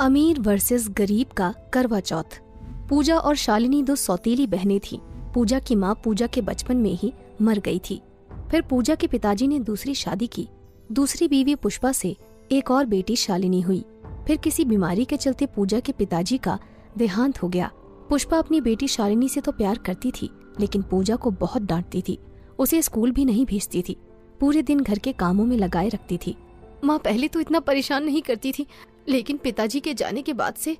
अमीर वर्सेस गरीब का करवा चौथ। पूजा और शालिनी दो सौतेली बहनें थीं। पूजा की माँ पूजा के बचपन में ही मर गई थी। फिर पूजा के पिताजी ने दूसरी शादी की। दूसरी बीवी पुष्पा से एक और बेटी शालिनी हुई। फिर किसी बीमारी के चलते पूजा के पिताजी का देहांत हो गया। पुष्पा अपनी बेटी शालिनी से तो प्यार करती थी, लेकिन पूजा को बहुत डांटती थी। उसे स्कूल भी नहीं भेजती थी। पूरे दिन घर के कामों में लगाए रखती थी। माँ पहले तो इतना परेशान नहीं करती थी, लेकिन पिताजी के जाने के बाद से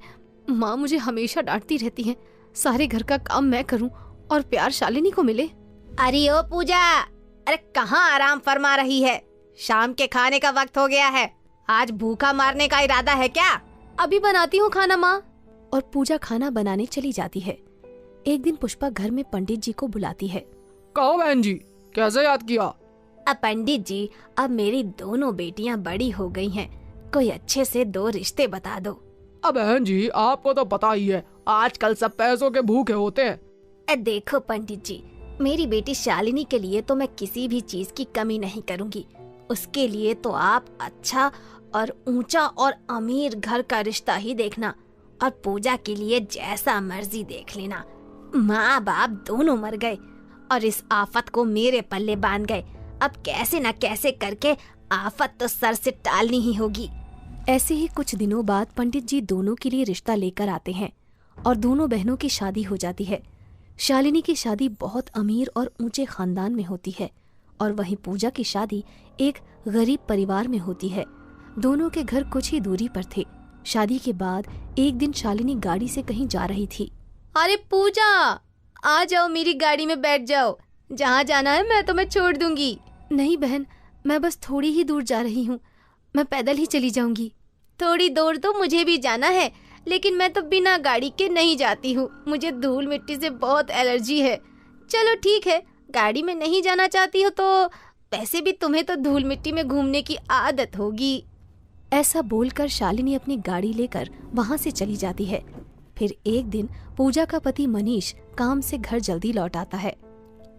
माँ मुझे हमेशा डांटती रहती है। सारे घर का काम मैं करूं और प्यार शालिनी को मिले। अरे ओ पूजा, अरे कहाँ आराम फरमा रही है? शाम के खाने का वक्त हो गया है। आज भूखा मारने का इरादा है क्या? अभी बनाती हूँ खाना माँ। और पूजा खाना बनाने चली जाती है। एक दिन पुष्पा घर में पंडित जी को बुलाती है। कहो बहन जी, कैसे याद किया? अब पंडित जी, अब मेरी दोनों बेटियां बड़ी हो गई हैं, कोई अच्छे से दो रिश्ते बता दो। अब बहन जी, आपको तो पता ही है, आजकल सब पैसों के भूखे होते हैं। देखो पंडित जी, मेरी बेटी शालिनी के लिए तो मैं किसी भी चीज की कमी नहीं करूंगी। उसके लिए तो आप अच्छा और ऊंचा और अमीर घर का रिश्ता ही देखना, और पूजा के लिए जैसा मर्जी देख लेना। माँ बाप दोनों मर गए और इस आफत को मेरे पल्ले बांध गए। अब कैसे न कैसे करके आफत तो सर से टालनी ही होगी। ऐसे ही कुछ दिनों बाद पंडित जी दोनों के लिए रिश्ता लेकर आते हैं और दोनों बहनों की शादी हो जाती है। शालिनी की शादी बहुत अमीर और ऊंचे खानदान में होती है और वहीं पूजा की शादी एक गरीब परिवार में होती है। दोनों के घर कुछ ही दूरी पर थे। शादी के बाद एक दिन शालिनी गाड़ी से कहीं जा रही थी। अरे पूजा, आ जाओ, मेरी गाड़ी में बैठ जाओ। जहाँ जाना है मैं तुम्हें छोड़ दूंगी। नहीं बहन, मैं बस थोड़ी ही दूर जा रही हूँ, मैं पैदल ही चली जाऊंगी। थोड़ी दूर तो मुझे भी जाना है, लेकिन मैं तो बिना गाड़ी के नहीं जाती हूँ। मुझे धूल मिट्टी से बहुत एलर्जी है। चलो ठीक है, गाड़ी में नहीं जाना चाहती हो तो वैसे भी तुम्हें तो धूल मिट्टी में घूमने की आदत होगी। ऐसा बोलकर शालिनी अपनी गाड़ी लेकर वहाँ से चली जाती है। फिर एक दिन पूजा का पति मनीष काम से घर जल्दी लौट आता है।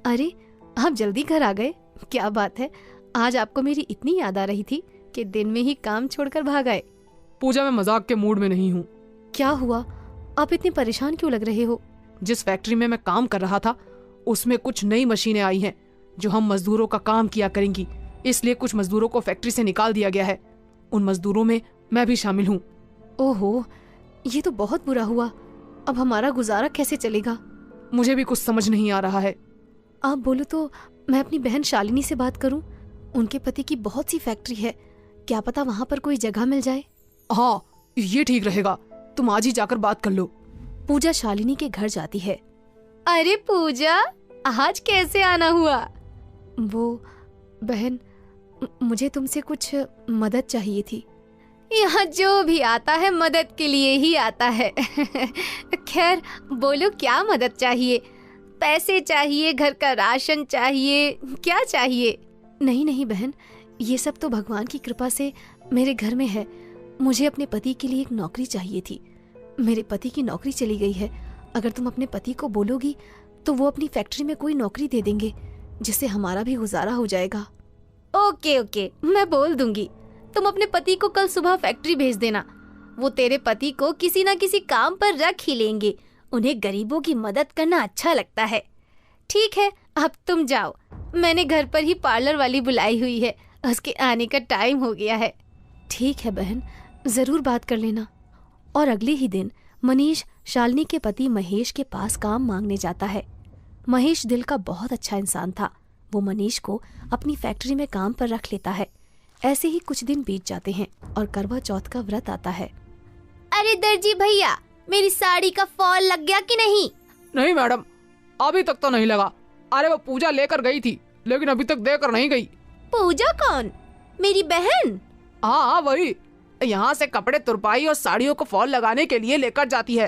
अरे, आप जल्दी घर आ गए, क्या बात है? आज आपको मेरी इतनी याद आ रही थी कि दिन में ही काम छोड़कर भाग आए। पूजा, मैं मजाक के मूड में नहीं हूँ। क्या हुआ? आप इतने परेशान क्यों लग रहे हो? जिस फैक्ट्री में मैं काम कर रहा था उसमें कुछ नई मशीनें आई हैं जो हम मजदूरों का काम किया करेंगी, इसलिए कुछ मजदूरों को फैक्ट्री से निकाल दिया गया है। उन मजदूरों में मैं भी शामिल हूँ। ओहो, ये तो बहुत बुरा हुआ। अब हमारा गुजारा कैसे चलेगा? मुझे भी कुछ समझ नहीं आ रहा है। आप बोलो तो मैं अपनी बहन शालिनी से बात करूं। उनके पति की बहुत सी फैक्ट्री है, क्या पता वहाँ पर कोई जगह मिल जाए। हाँ, ये ठीक रहेगा, तुम आज ही जाकर बात कर लो। पूजा शालिनी के घर जाती है। अरे पूजा, आज कैसे आना हुआ? वो बहन, मुझे तुमसे कुछ मदद चाहिए थी। यहाँ जो भी आता है मदद के लिए ही आता है। खैर बोलो, क्या मदद चाहिए? पैसे चाहिए, घर का राशन चाहिए, क्या चाहिए? नहीं नहीं बहन, ये सब तो भगवान की कृपा से मेरे घर में है। मुझे अपने पति के लिए एक नौकरी चाहिए थी। मेरे पति की नौकरी चली गई है। अगर तुम अपने पति को बोलोगी तो वो अपनी फैक्ट्री में कोई नौकरी दे देंगे, जिससे हमारा भी गुजारा हो जाएगा। ओके ओके, मैं बोल दूंगी। तुम अपने पति को कल सुबह फैक्ट्री भेज देना। वो तेरे पति को किसी ना किसी काम पर रख ही लेंगे। उन्हें गरीबों की मदद करना अच्छा लगता है। ठीक है, अब तुम जाओ। मैंने घर पर ही पार्लर वाली बुलाई हुई है, उसके आने का टाइम हो गया है। ठीक है बहन, जरूर बात कर लेना। और अगले ही दिन मनीष शालिनी के पति महेश के पास काम मांगने जाता है। महेश दिल का बहुत अच्छा इंसान था। वो मनीष को अपनी फैक्ट्री में काम पर रख लेता है। ऐसे ही कुछ दिन बीत जाते हैं और करवा चौथ का व्रत आता है। अरे दर्जी भैया, मेरी साड़ी का फॉल लग गया कि नहीं? नहीं मैडम, अभी तक तो नहीं लगा। अरे वो पूजा लेकर गई थी, लेकिन अभी तक देकर नहीं गई। पूजा कौन? मेरी बहन? हाँ वही, यहाँ से कपड़े तुरपाई और साड़ियों को फॉल लगाने के लिए लेकर जाती है।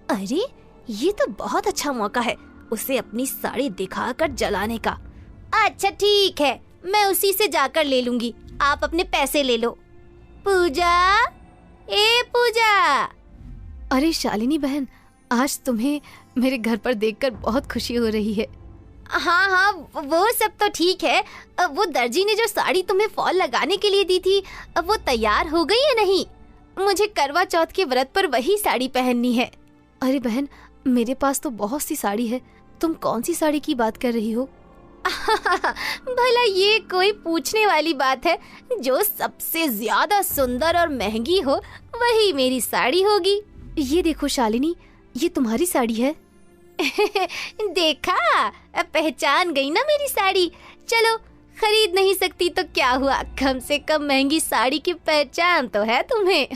अरे ये तो बहुत अच्छा मौका है उसे अपनी साड़ी दिखाकर जलाने का। अच्छा ठीक है, मैं उसी से जाकर ले लूंगी। आप अपने पैसे ले लो। पूजा, ए पूजा। अरे शालिनी बहन, आज तुम्हें मेरे घर पर देखकर बहुत खुशी हो रही है। हाँ हाँ, वो सब तो ठीक है। वो दर्जी ने जो साड़ी तुम्हें फॉल लगाने के लिए दी थी, वो तैयार हो गई है नहीं? मुझे करवा चौथ के व्रत पर वही साड़ी पहननी है। अरे बहन, मेरे पास तो बहुत सी साड़ी है, तुम कौन सी साड़ी की बात कर रही हो? भला ये कोई पूछने वाली बात है? जो सबसे ज्यादा सुंदर और महंगी हो वही मेरी साड़ी होगी। ये देखो शालिनी, ये तुम्हारी साड़ी है। देखा, पहचान गई ना मेरी साड़ी। चलो, खरीद नहीं सकती तो क्या हुआ, कम से कम महंगी साड़ी की पहचान तो है तुम्हें।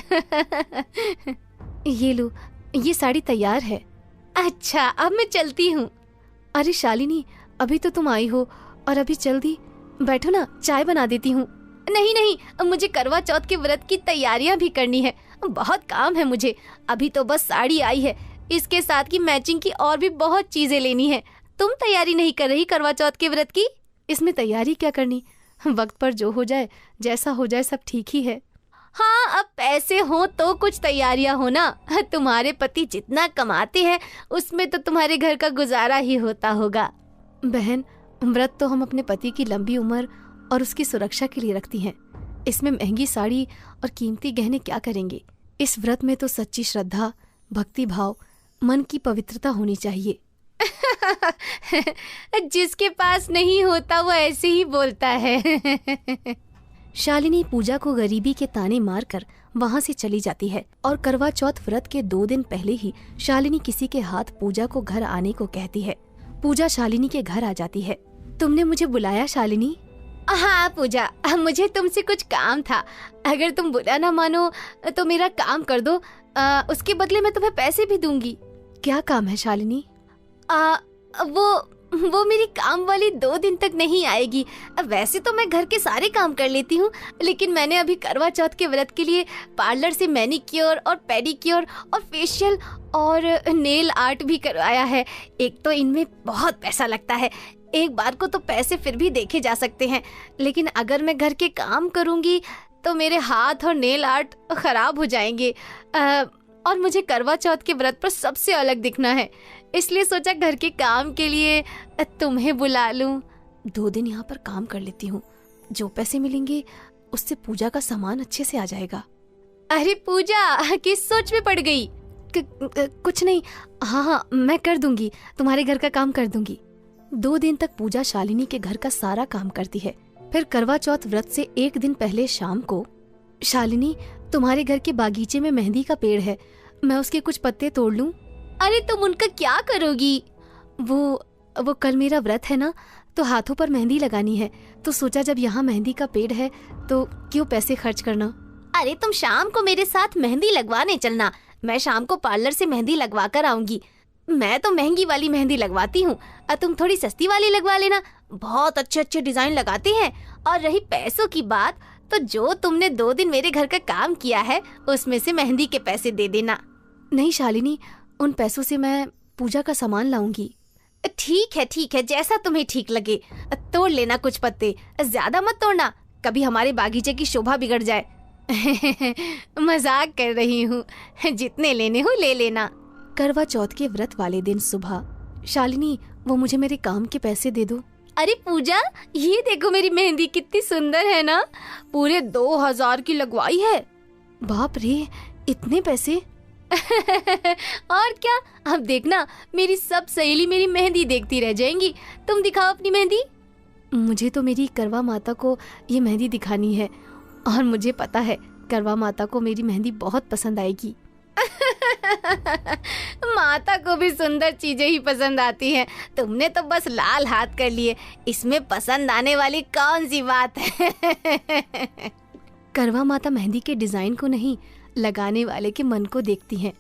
ये लो, ये साड़ी तैयार है। अच्छा, अब मैं चलती हूँ। अरे शालिनी, अभी तो तुम आई हो और अभी चल दी? बैठो ना, चाय बना देती हूँ। नहीं नहीं, मुझे करवा चौथ के व्रत की तैयारियां भी करनी है, बहुत काम है मुझे। अभी तो बस साड़ी आई है, इसके साथ की मैचिंग की और भी बहुत चीजें लेनी है। तुम तैयारी नहीं कर रही करवा चौथ के व्रत की? इसमें तैयारी क्या करनी, वक्त पर जो हो जाए, जैसा हो जाए, सब ठीक ही है। हाँ, अब पैसे हो तो कुछ तैयारियां हो ना। तुम्हारे पति जितना कमाते हैं उसमें तो तुम्हारे घर का गुजारा ही होता होगा। बहन, व्रत तो हम अपने पति की लंबी उम्र और उसकी सुरक्षा के लिए रखती हैं। इसमें महंगी साड़ी और कीमती गहने क्या करेंगे? इस व्रत में तो सच्ची श्रद्धा, भक्ति भाव, मन की पवित्रता होनी चाहिए। जिसके पास नहीं होता वो ऐसे ही बोलता है। शालिनी पूजा को गरीबी के ताने मारकर वहाँ से चली जाती है और करवा चौथ व्रत के 2 दिन पहले ही शालिनी किसी के हाथ पूजा को घर आने को कहती है। पूजा शालिनी के घर आ जाती है। तुमने मुझे बुलाया शालिनी? हाँ पूजा, मुझे तुमसे कुछ काम था। अगर तुम बुरा ना मानो तो मेरा काम कर दो, उसके बदले मैं तुम्हें पैसे भी दूंगी। क्या काम है शालिनी? वो मेरी काम वाली 2 दिन तक नहीं आएगी। वैसे तो मैं घर के सारे काम कर लेती हूँ, लेकिन मैंने अभी करवा चौथ के व्रत के लिए पार्लर से मैनिक्योर और पेडिक्योर और फेशियल और नेल आर्ट भी करवाया है। एक तो इनमें बहुत पैसा लगता है, एक बार को तो पैसे फिर भी देखे जा सकते हैं, लेकिन अगर मैं घर के काम करूँगी तो मेरे हाथ और नेल आर्ट खराब हो जाएंगे। और मुझे करवा चौथ के व्रत पर सबसे अलग दिखना है, इसलिए सोचा घर के काम के लिए तुम्हें बुला लूं। 2 दिन यहाँ पर काम कर लेती हूँ, जो पैसे मिलेंगे उससे पूजा का सामान अच्छे से आ जाएगा। अरे पूजा, किस सोच में पड़ गई? कुछ नहीं। हाँ, मैं कर दूंगी, तुम्हारे घर का काम कर दूंगी। 2 दिन तक पूजा शालिनी के घर का सारा काम करती है। फिर करवा चौथ व्रत से 1 दिन पहले शाम को, शालिनी, तुम्हारे घर के बागीचे में मेहंदी का पेड़ है, मैं उसके कुछ पत्ते तोड़ लूं? अरे तुम उनका क्या करोगी? वो कल मेरा व्रत है ना, तो हाथों पर मेहंदी लगानी है, तो सोचा जब यहाँ मेहंदी का पेड़ है तो क्यों पैसे खर्च करना। अरे तुम शाम को मेरे साथ मेहंदी लगवाने चलना, मैं शाम को पार्लर से मेहंदी लगवा कर आऊंगी। मैं तो महंगी वाली मेहंदी लगवाती हूँ, तुम थोड़ी सस्ती वाली लगवा लेना, बहुत अच्छे अच्छे डिजाइन लगाते हैं। और रही पैसों की बात, तो जो तुमने 2 दिन मेरे घर का काम किया है उसमें से मेहंदी के पैसे दे देना। नहीं शालिनी, उन पैसों से मैं पूजा का सामान लाऊंगी। ठीक है, जैसा तुम्हें ठीक लगे। तोड़ लेना कुछ पत्ते, ज्यादा मत तोड़ना, कभी हमारे बागीचे की शोभा बिगड़ जाए। मजाक कर रही हूँ, जितने लेने हो ले लेना। करवा चौथ के व्रत वाले दिन सुबह, शालिनी, वो मुझे मेरे काम के पैसे दे दो। अरे पूजा, ये देखो मेरी मेहंदी कितनी सुंदर है ना, पूरे 2000 की लगवाई है। बाप रे, इतने पैसे? और क्या, अब देखना मेरी सब सहेली मेरी मेहंदी देखती रह जाएंगी। तुम दिखाओ अपनी मेहंदी। मुझे तो मेरी करवा माता को ये मेहंदी दिखानी है, और मुझे पता है करवा माता को मेरी मेहंदी बहुत पसंद आएगी। माता को भी सुंदर चीजें ही पसंद आती हैं, तुमने तो बस लाल हाथ कर लिए, इसमें पसंद आने वाली कौन सी बात है। करवा माता मेहंदी के डिजाइन को नहीं, लगाने वाले के मन को देखती हैं।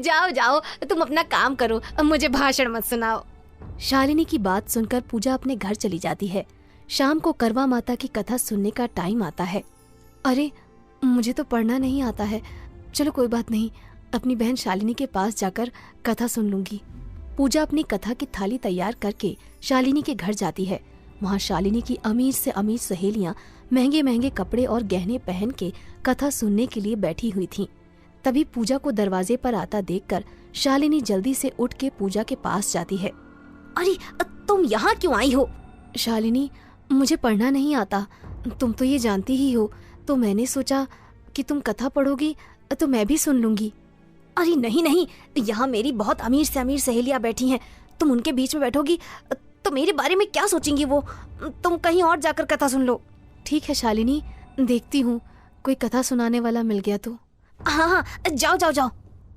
जाओ, तुम अपना काम करो, मुझे भाषण मत सुनाओ। शालिनी की बात सुनकर पूजा अपने घर चली जाती है। शाम को करवा माता की कथा सुनने का टाइम आता है। अरे, मुझे तो पढ़ना नहीं आता है, चलो कोई बात नहीं, अपनी बहन शालिनी के पास जाकर कथा सुन लूंगी। पूजा अपनी कथा की थाली तैयार करके शालिनी के घर जाती है। वहाँ शालिनी की अमीर से अमीर सहेलियाँ महंगे महंगे कपड़े और गहने पहन के कथा सुनने के लिए बैठी हुई थीं। तभी पूजा को दरवाजे पर आता देखकर शालिनी जल्दी से उठ के पूजा के पास जाती है। अरे, तुम यहाँ क्यों आई हो? शालिनी, मुझे पढ़ना नहीं आता, तुम तो ये जानती ही हो, तो मैंने सोचा कि तुम कथा पढ़ोगी तो मैं भी सुन लूंगी। अरे नहीं नहीं, यहाँ मेरी बहुत अमीर से अमीर सहेलियाँ बैठी हैं, तुम उनके बीच में बैठोगी तो मेरे बारे में क्या सोचेंगी वो। तुम कहीं और जाकर कथा सुन लो। ठीक है शालिनी, देखती हूँ कोई कथा सुनाने वाला मिल गया तो। हाँ हाँ, जाओ जाओ जाओ।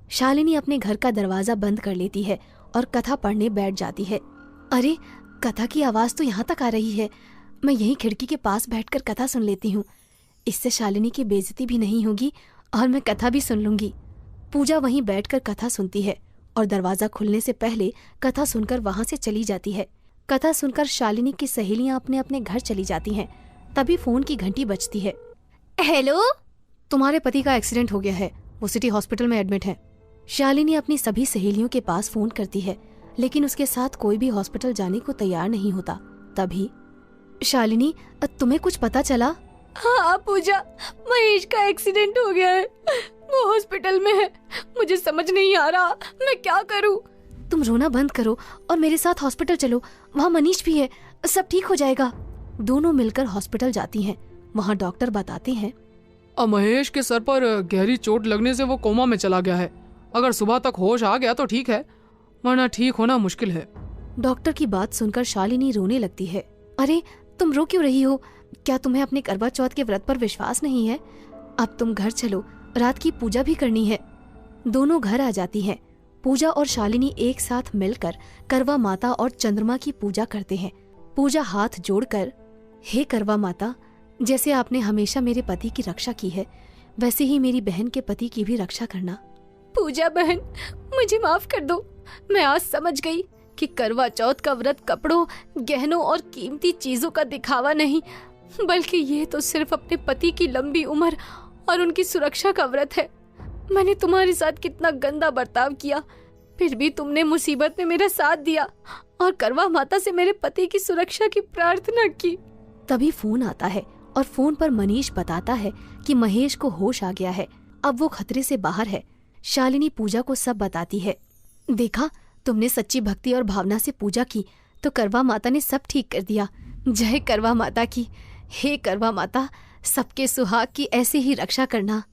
शालिनी अपने घर का दरवाजा बंद कर लेती है और कथा पढ़ने बैठ जाती है। अरे, कथा की आवाज तो यहाँ तक आ रही है। मैं यहीं खिड़की के पास बैठकर कथा सुन लेती हूँ। इससे शालिनी की बेइज्जती भी नहीं होगी और मैं कथा भी सुन लूंगी। पूजा वहीं बैठकर कथा सुनती है और दरवाजा खुलने से पहले कथा सुनकर वहां से चली जाती है। कथा सुनकर शालिनी की सहेलियां अपने अपने घर चली जाती हैं। तभी फोन की घंटी बजती है। हेलो, तुम्हारे पति का एक्सीडेंट हो गया है, वो सिटी हॉस्पिटल में एडमिट है। शालिनी अपनी सभी सहेलियों के पास फोन करती है, लेकिन उसके साथ कोई भी हॉस्पिटल जाने को तैयार नहीं होता। तभी शालिनी, तुम्हें कुछ पता चला? हाँ पूजा, महेश का एक्सीडेंट हो गया है, वो हॉस्पिटल में है। मुझे समझ नहीं आ रहा मैं क्या करूं। तुम रोना बंद करो और मेरे साथ हॉस्पिटल चलो, वहाँ मनीष भी है, सब ठीक हो जाएगा। दोनों मिलकर हॉस्पिटल जाती हैं। वहाँ डॉक्टर बताते हैं, महेश के सर पर गहरी चोट लगने से वो कोमा में चला गया है। अगर सुबह तक होश आ गया तो ठीक है, वरना ठीक होना मुश्किल है। डॉक्टर की बात सुनकर शालिनी रोने लगती है। अरे, तुम रो क्यों रही हो? क्या तुम्हें अपने करवा चौथ के व्रत पर विश्वास नहीं है? अब तुम घर चलो, रात की पूजा भी करनी है। दोनों घर आ जाती हैं। पूजा और शालिनी एक साथ मिलकर करवा माता और चंद्रमा की पूजा करते हैं। पूजा हाथ जोड़कर, हे करवा माता, जैसे आपने हमेशा मेरे पति की रक्षा की है, वैसे ही मेरी बहन के पति की भी रक्षा करना। पूजा बहन, मुझे माफ कर दो। मैं आज समझ गई कि करवा चौथ का व्रत कपड़ों, गहनों और कीमती चीजों का दिखावा नहीं, बल्कि ये तो सिर्फ अपने पति की लंबी उम्र और उनकी सुरक्षा का व्रत है। मैंने तुम्हारे साथ कितना गंदा बर्ताव किया, फिर भी तुमने मुसीबत में मेरा साथ दिया और करवा माता से मेरे पति की सुरक्षा की प्रार्थना की। तभी फोन आता है और फोन पर मनीष बताता है कि महेश को होश आ गया है, अब वो खतरे से बाहर है। शालिनी पूजा को सब बताती है। देखा, तुमने सच्ची भक्ति और भावना से पूजा की तो करवा माता ने सब ठीक कर दिया। जय करवा माता की। हे करवा माता, सबके सुहाग की ऐसे ही रक्षा करना।